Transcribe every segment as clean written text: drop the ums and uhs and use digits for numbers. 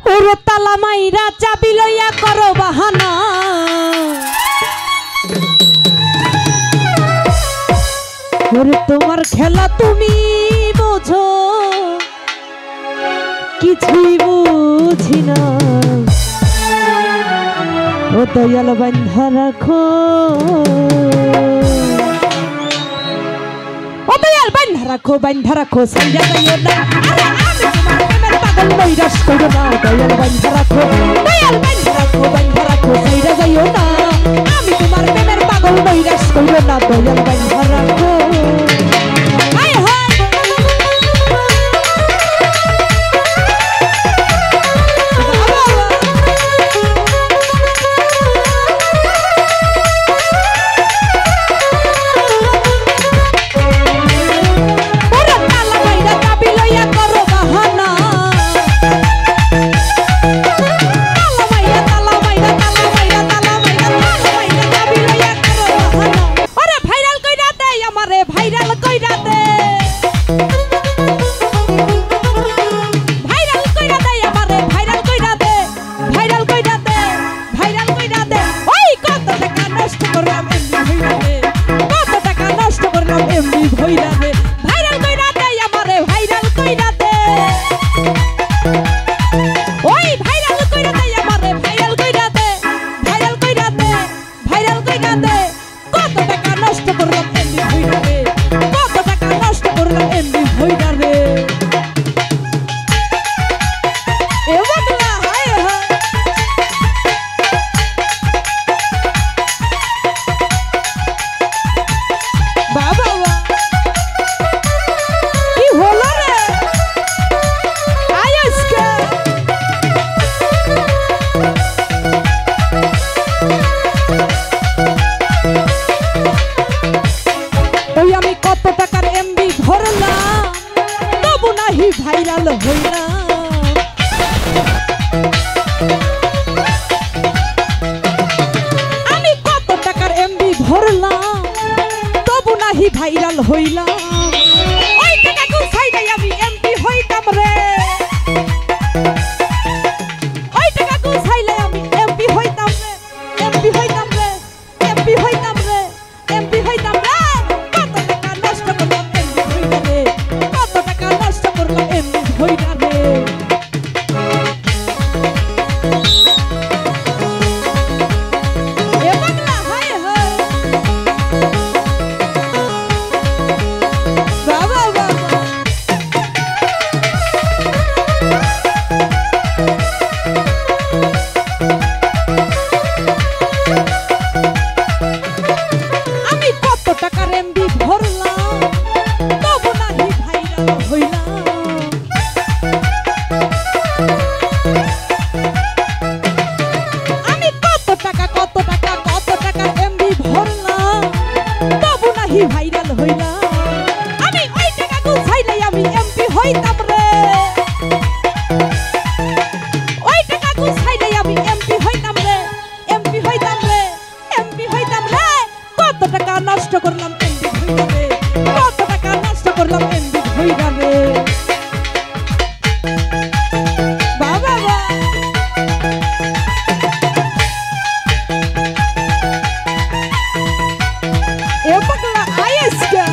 ওরে তালা মাইরা চাবি লইয়া করো বাহানা ওরে তোমার খেলা তুমি বোঝো কিছুই বুঝি না ও দয়াল বান্ধা রাখো ও দয়াল বান্ধা রাখো সাইরা যাইও না আরে আমি তোমার প্রেমের পাগল নৈরাশ করো না দয়াল বান্ধা রাখো সাইরা যাইও না আমি তোমার প্রেমের পাগল নৈরাশ করো না দয়াল বান্ধা রাখো হায় হায় ভাইরাল হইলাম আমি কত টাকার এমবি ভরলাম তবু নাহি ভাইরাল হইলাম ওই টাকা গুছাইলে আমি এমবি হইতাম রে ওই টাকা গুছাইলে আমি এমবি হইতাম রে এমবি হইতাম রে এমবি হইতাম রে এমবি হইতাম রে কত টাকা নষ্ট করলাম এমবি হইলা রে কত টাকা নষ্ট করলাম এমবি হইলা রে এ বাংলা হায় হায় বাবা বাবা আমি কত টাকার এমবি ভরলাম তবু নাহি ভাইরাল হইলাম আমি কত টাকা এমবি ভরলাম তবু নাহি ভাইরাল হইলাম আমি ওই টাকা গুছাইলে আমি এমপি হইতাম রে ওই টাকা গুছাইলে আমি এমপি হইতাম রে এমপি হইতাম রে এমপি হইতাম রে কত টাকা নষ্ট করলাম এমপি হইলা রে কত টাকা নষ্ট করলাম এমপি হইলা রে বাবা বাবা এ পাগলা আইসকা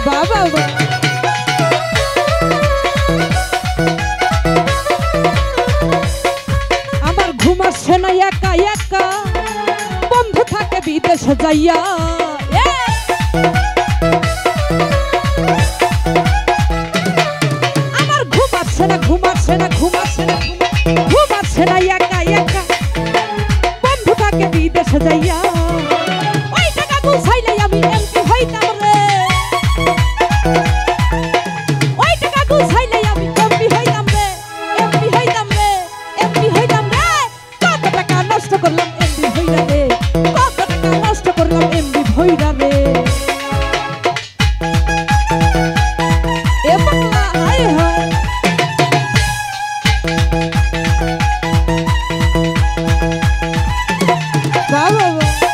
বাবা বাবা আমার ঘুম আসে না একা একা বন্ধু থাকে বিদেশে যাইয়া আমার ঘুম আসে না একা একা বন্ধু থাকে বিদেশে যাইয়া ওই টাকা গুছাইলে আমি এমপি হইতাম রে ওই টাকা গুছাইলে আমি এমপি হইতাম রে এমপি হইতাম রে এমপি হইতাম রে কত টাকা নষ্ট করলাম এমপি হইলা রে কত টাকা নষ্ট করলাম এমপি হইলা রে এ পাগলা হায় হায় বাবা বাবা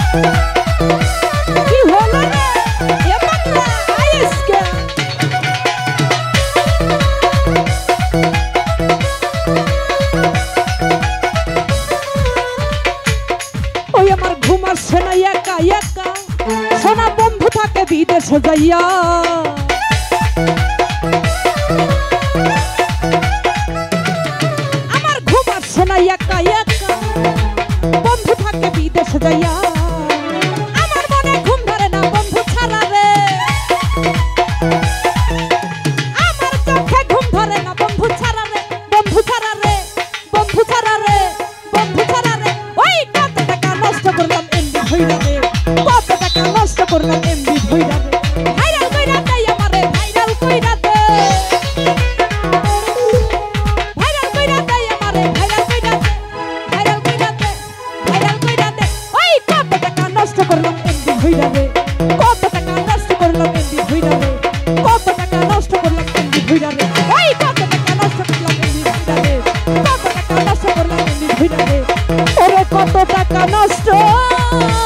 না